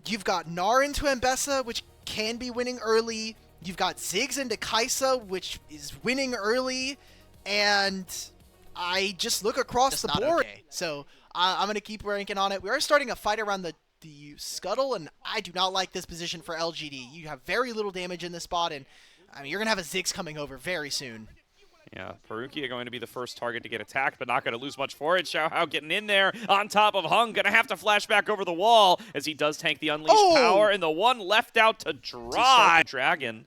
You've got Gnar into Ambessa, which can be winning early. You've got Ziggs into Kai'Sa, which is winning early. And I just look across the board. Okay. So I'm going to keep ranking on it. We are starting a fight around the scuttle, and I do not like this position for LGD. You have very little damage in this spot, and I mean, you're going to have a Ziggs coming over very soon. Yeah, Parukia going to be the first target to get attacked, but not going to lose much for it. Xiaohao getting in there on top of Heng. Going to have to flash back over the wall as he does tank the Unleashed Power, and the one left out to dry. Dragon.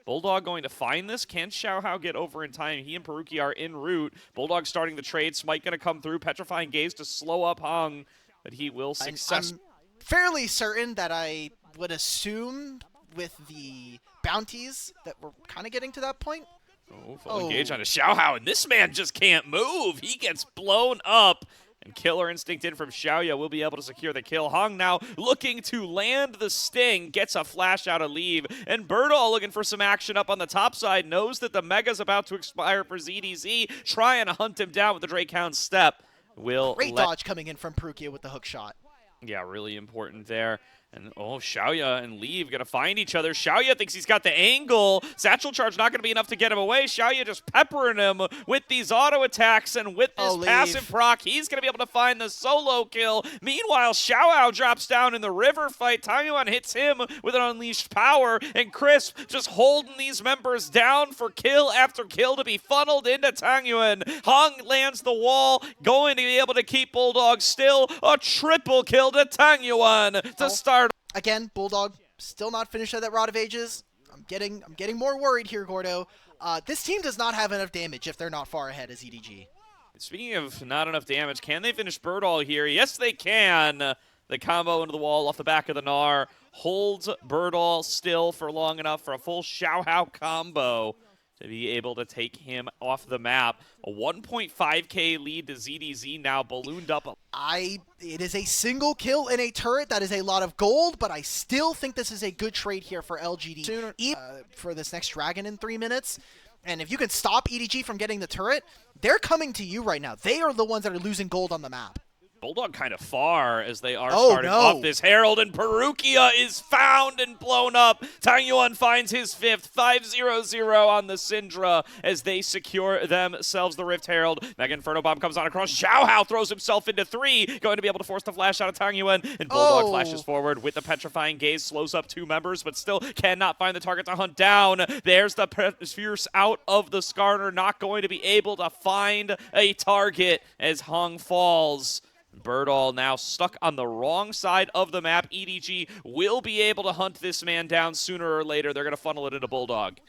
BuLLDoG going to find this. Can Xiaohao get over in time? He and Parukia are en route. BuLLDoG starting the trade. Smite going to come through. Petrifying Gaze to slow up Heng, but he will successfully. I'm fairly certain that I would assume with the bounties that we're kind of getting to that point. Oh, full engage on a Xiaohao, and this man just can't move. He gets blown up, and Killer Instinct in from Shaoye will be able to secure the kill. Heng now looking to land the sting, gets a flash out of leave, and Burdol looking for some action up on the top side, knows that the Mega's about to expire for ZDZ, trying to hunt him down with the Drake Hound step. Great dodge coming in from Parukia with the hook shot. Yeah, really important there. And, oh, Shaoye and Leave going to find each other. Shaoye thinks he's got the angle. Satchel Charge not going to be enough to get him away. Shaoye just peppering him with these auto attacks. And with this passive proc, he's going to be able to find the solo kill. Meanwhile, Xiaohao drops down in the river fight. Tangyuan hits him with an Unleashed Power. And Crisp just holding these members down for kill after kill to be funneled into Tangyuan. Heng lands the wall, going to be able to keep BuLLDoG still. A triple kill to Tangyuan to start. Again, BuLLDoG still not finished at that Rod of Ages. I'm getting more worried here, Gordo. This team does not have enough damage if they're not far ahead as EDG. Speaking of not enough damage, can they finish Burdol here? Yes, they can. The combo into the wall off the back of the Gnar holds Burdol still for long enough for a full Xiaohao combo to be able to take him off the map. A 1.5k lead to ZDZ now ballooned up. It is a single kill in a turret. That is a lot of gold, but I still think this is a good trade here for LGD. Sooner for this next dragon in 3 minutes. And if you can stop EDG from getting the turret, they're coming to you right now. They are the ones that are losing gold on the map. BuLLDoG kind of far as they are starting off this Herald, and Parukia is found and blown up. Tangyuan finds his 5th, 5-0-0 on the Syndra as they secure themselves the Rift Herald. Mega Inferno Bomb comes on across. Xiaohao throws himself into 3, going to be able to force the flash out of Tangyuan, and BuLLDoG flashes forward with the Petrifying Gaze, slows up 2 members, but still cannot find the target to hunt down. There's the Fierce out of the Skarner, not going to be able to find a target as Heng falls. Burdol now stuck on the wrong side of the map. EDG will be able to hunt this man down sooner or later. They're going to funnel it into BuLLDoG.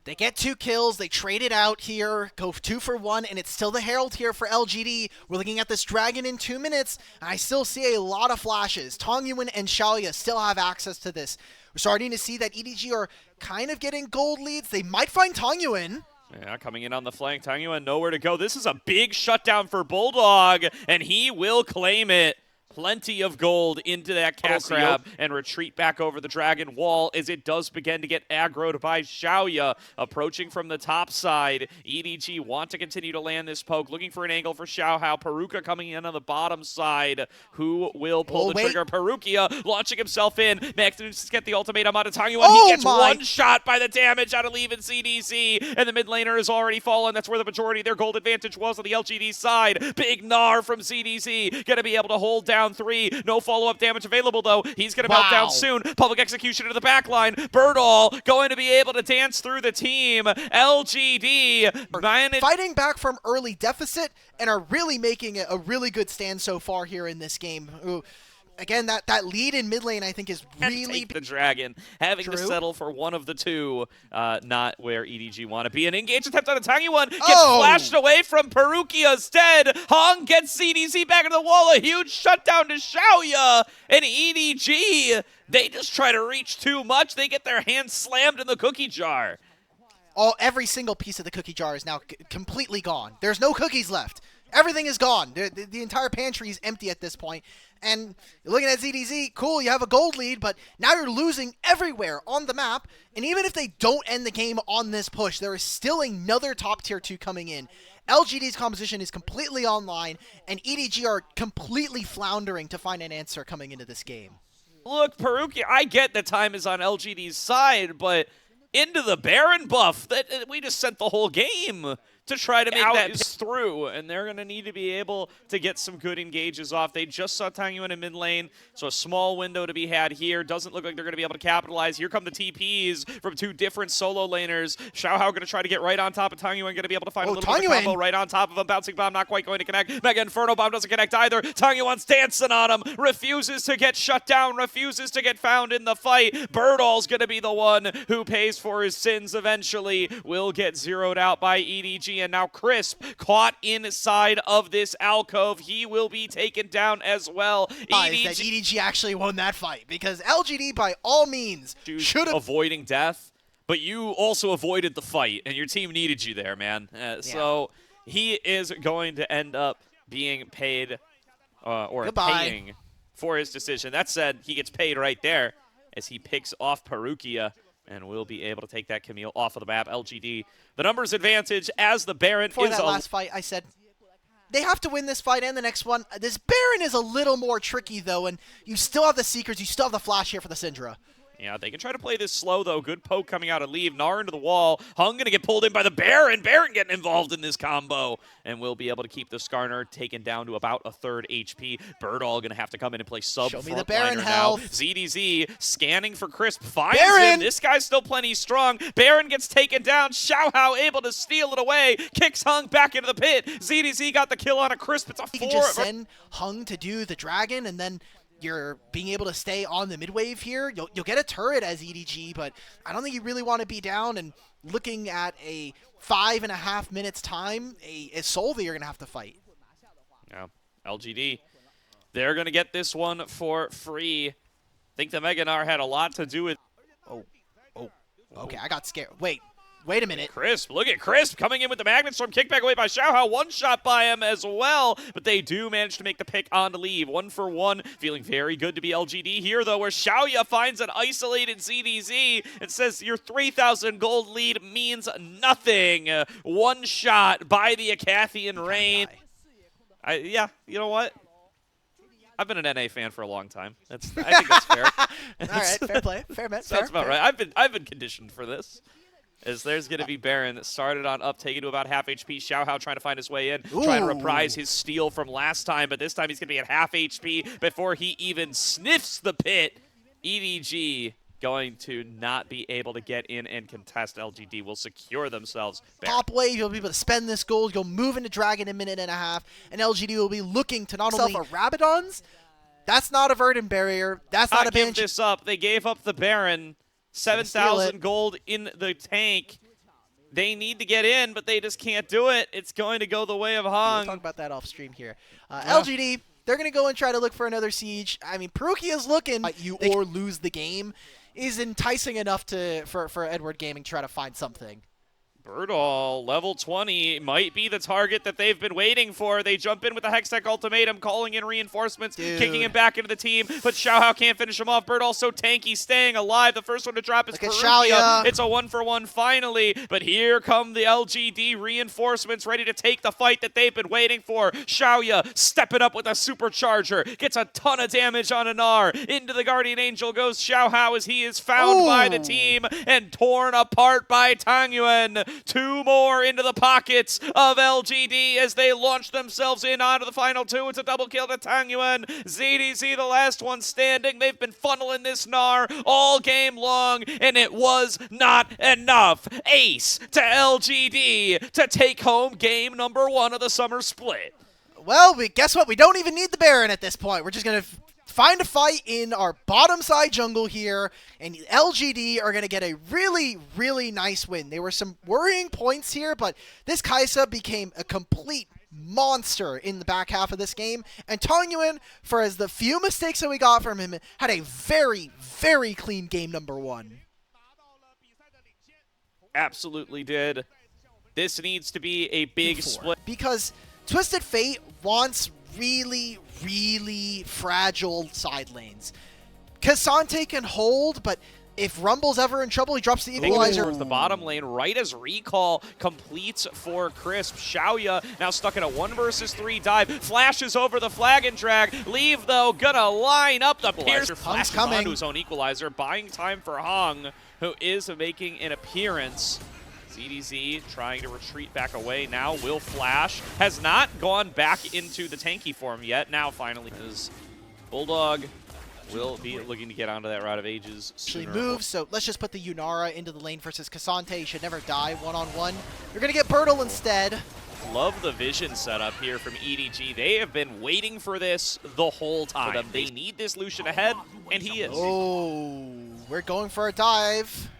They get 2 kills. They trade it out here, go 2 for 1, and it's still the Herald here for LGD. We're looking at this dragon in 2 minutes, and I still see a lot of flashes. Tangyuan and Shaoye still have access to this. We're starting to see that EDG are kind of getting gold leads. They might find Tangyuan. Yeah, coming in on the flank. Tangyuan nowhere to go. This is a big shutdown for BuLLDoG, and he will claim it. Plenty of gold into that Cassio and retreat back over the Dragon Wall as it does begin to get aggroed by Shaoye. Approaching from the top side. EDG want to continue to land this poke. Looking for an angle for Xiaohao. Parukia coming in on the bottom side. Who will pull the trigger? Parukia launching himself in. Maximus get the ultimatum out of Tangyuan. He gets one shot by the damage out of Leave and CDC. And the mid laner has already fallen. That's where the majority of their gold advantage was on the LGD side. Big Gnar from CDC. Going to be able to hold down 3. No follow-up damage available, though. He's going to melt down soon. Public execution into the back line. Burdol going to be able to dance through the team. LGD fighting back from early deficit and are really making it a really good stand so far here in this game. Ooh. Again, that lead in mid lane, I think, is really... the Dragon, having to settle for one of the 2, not where EDG want to be. An engage attempt on a Tangyuan gets flashed away from Parukia's dead. Heng gets CDC back into the wall. A huge shutdown to Shaoye. And EDG, they just try to reach too much. They get their hands slammed in the cookie jar. Every single piece of the cookie jar is now completely gone. There's no cookies left. Everything is gone. The entire pantry is empty at this point. And you're looking at ZDZ, cool, you have a gold lead, but now you're losing everywhere on the map. And even if they don't end the game on this push, there is still another top tier 2 coming in. LGD's composition is completely online, and EDG are completely floundering to find an answer coming into this game. Look, Parukia, I get that time is on LGD's side, but into the Baron buff, that we just sent the whole game to try to make that through, and they're going to need to be able to get some good engages off. They just saw Tangyuan in mid lane, so a small window to be had here. Doesn't look like they're going to be able to capitalize. Here come the TPs from two different solo laners. Xiaohao going to try to get right on top of Tangyuan, going to be able to find a little bit of combo right on top of him. Bouncing bomb not quite going to connect. Mega Inferno bomb doesn't connect either. Tangyuan's dancing on him, refuses to get shut down, refuses to get found in the fight. Burdol's going to be the one who pays for his sins eventually. Will get zeroed out by EDG. And now Crisp caught inside of this alcove. He will be taken down as well. EDG actually won that fight because LGD by all means should have avoiding death, but you also avoided the fight, and your team needed you there, man. So he is going to end up being paid paying for his decision. That said, he gets paid right there as he picks off Parukia. And we'll be able to take that Camille off of the map. LGD, the numbers advantage as the Baron For is that last fight, I said they have to win this fight and the next one. This Baron is a little more tricky, though, and you still have the Seekers. You still have the Flash here for the Syndra. Yeah, they can try to play this slow, though. Good poke coming out of Leave. Gnar into the wall. Heng going to get pulled in by the Baron. Baron getting involved in this combo. And we'll be able to keep the Skarner taken down to about a third HP. Burdol going to have to come in and play sub Show me the Baron health. ZDZ scanning for Crisp. Finds him. This guy's still plenty strong. Baron gets taken down. Xiaohao able to steal it away. Kicks Heng back into the pit. ZDZ got the kill on a Crisp. It's a 4. You can just send Heng to do the dragon, and then you're being able to stay on the mid wave here. You'll get a turret as EDG, but I don't think you really want to be down and looking at a 5.5 minutes time, a soul that you're going to have to fight. Yeah, LGD, they're going to get this one for free. I think the Mega Gnar had a lot to do with... Okay, I got scared. Wait a minute. Crisp, look at Crisp coming in with the Magnet Storm. Kickback away by Xiaohao. One shot by him as well. But they do manage to make the pick on to Leave. 1 for 1. Feeling very good to be LGD here, though, where Shaoye finds an isolated ZDZ and says your 3,000 gold lead means nothing. One shot by the Acathian Rain. Yeah, you know what? I've been an NA fan for a long time. I think that's fair. All right, fair play. Fair bet. That's about right. I've been conditioned for this. As there's going to be Baron that started on up, taken to about half HP. Xiaohao trying to find his way in, trying to reprise his steal from last time, but this time he's going to be at half HP before he even sniffs the pit. EDG going to not be able to get in and contest. LGD will secure themselves. Top wave, you'll be able to spend this gold. You'll move into Dragon in a minute and a half, and LGD will be looking to not only a Rabadon's. That's not a Verdant Barrier. That's not a Banshee. Give this up. They gave up the Baron. 7,000 gold in the tank. They need to get in, but they just can't do it. It's going to go the way of Heng. We'll talk about that off stream here. LGD, they're going to go and try to look for another siege. I mean, Parukia's looking or lose the game is enticing enough for Edward Gaming to try to find something. Burdol, level 20, might be the target that they've been waiting for. They jump in with the Hextech ultimatum, calling in reinforcements, kicking him back into the team, but Xiaohao can't finish him off. Burdol so tanky, staying alive. The first one to drop is Parukia. It's a 1-for-1 finally, but here come the LGD reinforcements ready to take the fight that they've been waiting for. Shaoye stepping up with a supercharger, gets a ton of damage on Gnar. Into the Guardian Angel goes Xiaohao as he is found by the team and torn apart by Tangyuan. 2 more into the pockets of LGD as they launch themselves in onto the final 2. It's a double kill to Tangyuan. ZDZ, the last one standing. They've been funneling this Gnar all game long, and it was not enough. Ace to LGD to take home game number 1 of the summer split. Well, guess what? We don't even need the Baron at this point. We're just going to find a fight in our bottom side jungle here, and LGD are going to get a really, really nice win. There were some worrying points here, but this Kaisa became a complete monster in the back half of this game, and Tangyuan, for as the few mistakes that we got from him, had a very, very clean game number 1. Absolutely did. This needs to be a big split. Because Twisted Fate wants really, really fragile side lanes. Cassante can hold, but If Rumble's ever in trouble, he drops the equalizer. Towards the bottom lane, right as recall completes for Crisp. Xiaoye now stuck in a 1 versus 3 dive. Flashes over the flag and drag. Leave, though, gonna line up the Pierce. Flashes onto his own equalizer, buying time for Heng, who is making an appearance. EDG trying to retreat back away. Now will flash. Has not gone back into the tanky form yet. Now finally is BuLLDoG. Will be looking to get onto that Rod of Ages Actually moves, so let's just put the Yunara into the lane versus Cassante. He should never die one-on-one. You're going to get Burdol instead. Love the vision setup here from EDG. They have been waiting for this the whole time. They need this Lucian ahead, and he is. Oh, we're going for a dive.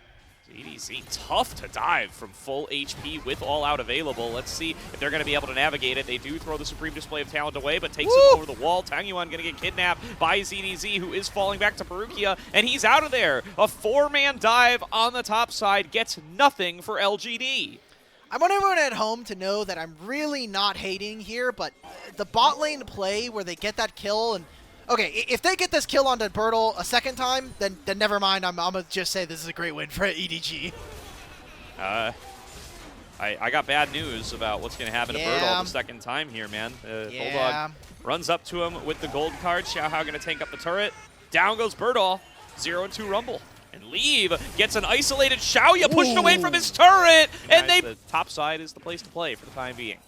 EDG, tough to dive from full HP with all out available. Let's see if they're going to be able to navigate it. They do throw the Supreme Display of Talent away, but takes it over the wall. Tangyuan going to get kidnapped by EDG, who is falling back to Parukia, and he's out of there. A 4-man dive on the top side gets nothing for LGD. I want everyone at home to know that I'm really not hating here, but the bot lane play where they get that kill and okay, if they get this kill onto Burdol a second time, then never mind. I'm going to just say this is a great win for EDG. I got bad news about what's going to happen to Burdol the second time here, man. BuLLDoG runs up to him with the gold card. Xiaohao going to tank up the turret. Down goes Burdol. 0-2 Rumble. And Leave gets an isolated Xiaoye pushed away from his turret. And the top side is the place to play for the time being.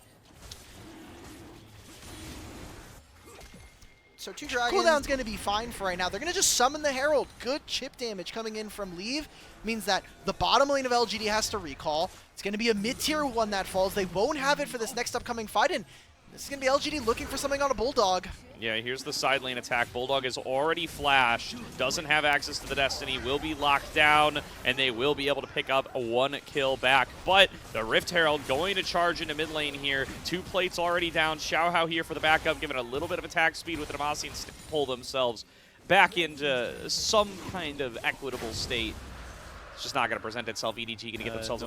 So 2 dragons. Cooldown's going to be fine for right now. They're going to just summon the Herald. Good chip damage coming in from Leave. Means that the bottom lane of LGD has to recall. It's going to be a mid-tier one that falls. They won't have it for this next upcoming fight. And this is going to be LGD looking for something on a BuLLDoG. Yeah, here's the side lane attack. BuLLDoG is already flashed. Doesn't have access to the Destiny. Will be locked down. And they will be able to pick up a 1 kill back. But the Rift Herald going to charge into mid lane here. 2 plates already down. Xiaohao here for the backup. Giving a little bit of attack speed with an Amassian to pull themselves back into some kind of equitable state. It's just not going to present itself. EDG going to get themselves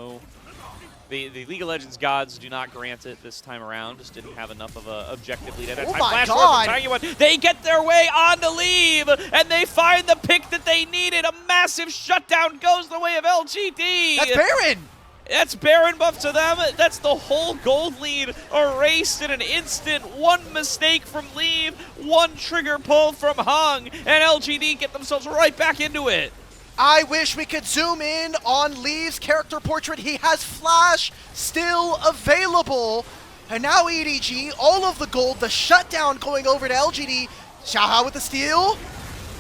The League of Legends gods do not grant it this time around. Just didn't have enough of an objective lead at that time. My God! Tangyuan, they get their way on to Leave, and they find the pick that they needed. A massive shutdown goes the way of LGD. That's Baron! That's Baron buff to them. That's the whole gold lead erased in an instant. 1 mistake from Leave, 1 trigger pull from Heng, and LGD get themselves right back into it. I wish we could zoom in on Leave's character portrait. He has Flash still available. And now EDG, all of the gold, the shutdown going over to LGD. Xiaohao with the steal.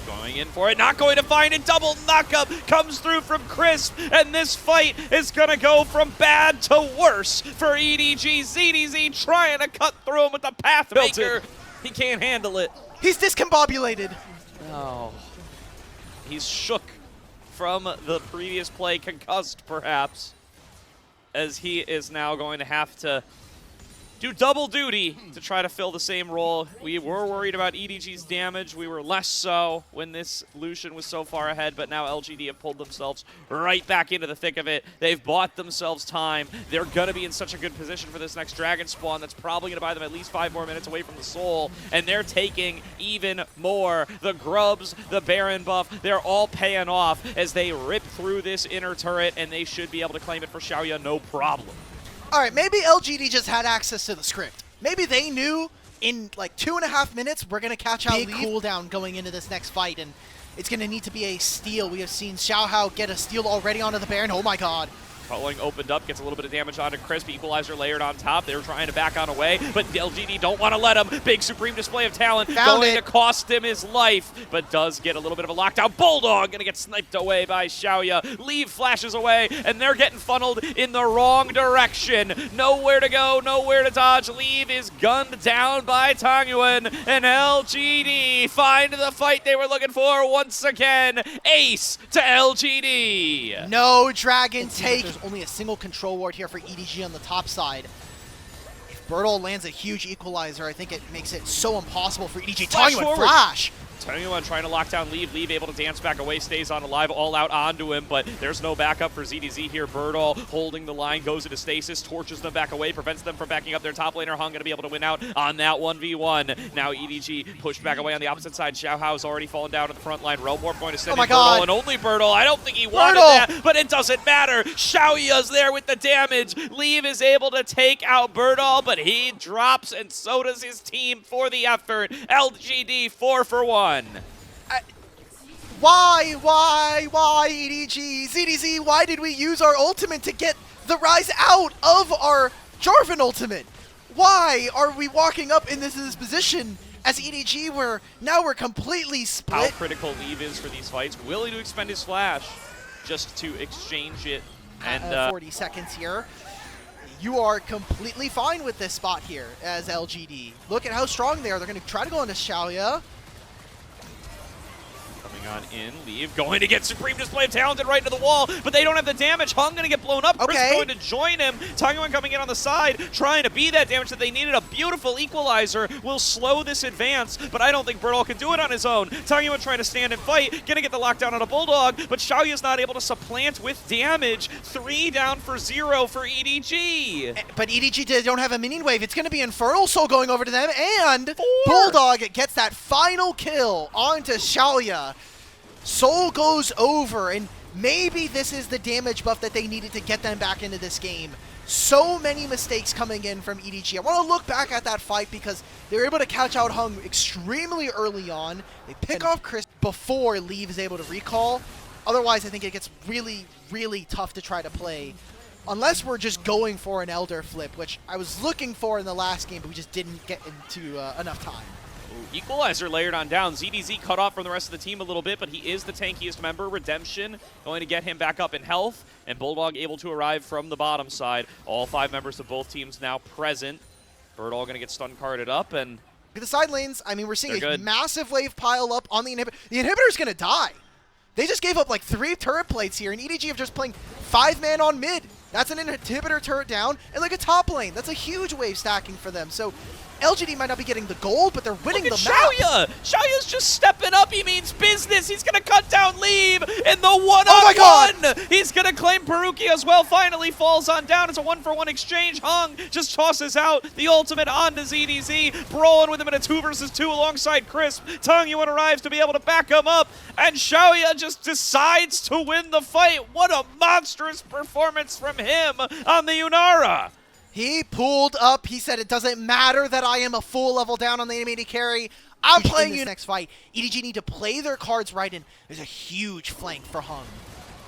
Going in for it, not going to find it. Double knockup comes through from Crisp. And this fight is going to go from bad to worse for EDG. EDG trying to cut through him with the Pathmaker. He can't handle it. He's discombobulated. Oh. He's shook from the previous play, concussed perhaps, as he is now going to have to do double duty to try to fill the same role. We were worried about EDG's damage. We were less so when this Lucian was so far ahead, but now LGD have pulled themselves right back into the thick of it. They've bought themselves time. They're going to be in such a good position for this next Dragon Spawn that's probably going to buy them at least 5 more minutes away from the Soul, and they're taking even more. The Grubs, the Baron buff, they're all paying off as they rip through this inner turret, and they should be able to claim it for Xiaoye no problem. All right, maybe LGD just had access to the script. Maybe they knew in like 2.5 minutes we're going to catch out Leave. Cooldown going into this next fight, and it's going to need to be a steal. We have seen Xiaohao get a steal already onto the Baron. Oh my God. Culling opened up, gets a little bit of damage onto Crisp. Equalizer layered on top. They were trying to back on away, but LGD don't want to let him. Big Supreme Display of Talent going to cost him his life, but does get a little bit of a lockdown. BuLLDoG going to get sniped away by Xiaoye. Leave flashes away, and they're getting funneled in the wrong direction. Nowhere to go, nowhere to dodge. Leave is gunned down by Tangyuan, and LGD find the fight they were looking for once again. Ace to LGD. No dragon take. There's only a single control ward here for EDG on the top side. If Burdol lands a huge equalizer, I think it makes it so impossible for EDG. Tangyuan flash! Tangyuan trying to lock down Leave. Leave able to dance back away, stays on alive, all out onto him, but there's no backup for ZDZ here. Burdol holding the line, goes into stasis, torches them back away, prevents them from backing up their top laner. Heng going to be able to win out on that 1v1. Now EDG pushed back away on the opposite side. Xiaohao's already fallen down at the front line. Rell more going to send in Burdol, and only Burdol. I don't think he wanted that, but it doesn't matter. Shaoye's there with the damage. Leave is able to take out Burdol, but he drops, and so does his team for the effort. LGD 4 for 1. Why, EDG? ZDZ, why did we use our ultimate to get the Ryze out of our Jarvan ultimate? Why are we walking up in this position as EDG where now we're completely split? How critical Leave is for these fights. Willing to expend his flash just to exchange it. And 40 seconds here. You are completely fine with this spot here as LGD. Look at how strong they are. They're going to try to go into Shaoye. Coming on in, Leave going to get Supreme Display of Talented right into the wall, but they don't have the damage. Heng going to get blown up. Chris going to join him. Tangyuan coming in on the side, trying to be that damage that they needed. A beautiful equalizer will slow this advance, but I don't think Burdol can do it on his own. Tangyuan trying to stand and fight, going to get the lockdown on a BuLLDoG, but Shaoye is not able to supplant with damage. 3 down for 0 for EDG. But EDG don't have a minion wave. It's going to be Infernal Soul going over to them, and BuLLDoG gets that final kill onto Shaoye. Soul goes over, and maybe this is the damage buff that they needed to get them back into this game. So many mistakes coming in from EDG. I want to look back at that fight because they were able to catch out Heng extremely early on. They pick off Chris before Leave is able to recall. Otherwise, I think it gets really, really tough to try to play. Unless we're just going for an Elder flip, which I was looking for in the last game, but we just didn't get into enough time. Equalizer layered on down. ZDZ cut off from the rest of the team a little bit, but he is the tankiest member. Redemption going to get him back up in health, and BuLLDoG able to arrive from the bottom side. All 5 members of both teams now present. Burdol going to get stun carded up, and the side lanes, I mean, we're seeing a massive wave pile up on the inhibitor. The inhibitor's going to die. They just gave up like 3 turret plates here, and EDG are just playing 5-man on mid. That's an inhibitor turret down, and like a top lane. That's a huge wave stacking for them. So LGD might not be getting the gold, but they're winning the map. Shaoye's just stepping up. He means business. He's going to cut down Leave in the one-on-one. He's going to claim Parukia as well. Finally falls on down. It's a 1-for-1 exchange. Heng just tosses out the ultimate onto ZDZ. Brawling with him in a 2 versus 2 alongside Crisp. Tangyuan arrives to be able to back him up, and Shaoye just decides to win the fight. What a monstrous performance from him on the Yunara. He pulled up. He said, it doesn't matter that I am a full level down on the animated carry. I'm playing you next fight. EDG need to play their cards right, and there's a huge flank for Heng.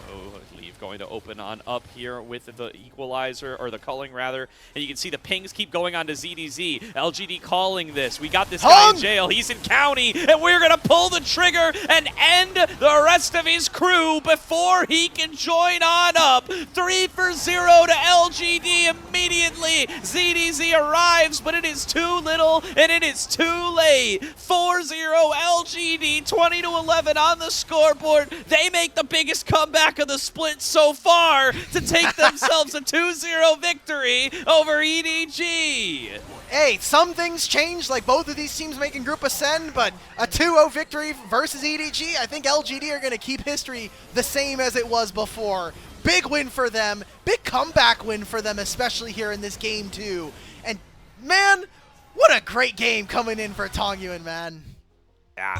Oh, Leave going to open on up here with the equalizer, or the culling rather. And you can see the pings keep going on to ZDZ. LGD calling this. We got this guy in jail. He's in county, and we're going to pull the trigger and end the rest of his crew before he can join on up. 3 for 0 to LGD immediately. ZDZ arrives, but it is too little, and it is too late. 4-0 LGD, 20-11 on the scoreboard. They make the biggest comeback of the split so far to take themselves a 2-0 victory over EDG. Hey, some things change, like both of these teams making Group Ascend, but a 2-0 victory versus EDG, I think LGD are going to keep history the same as it was before. Big win for them, big comeback win for them, especially here in this game too. And man, what a great game coming in for Tangyuan, man. Yeah.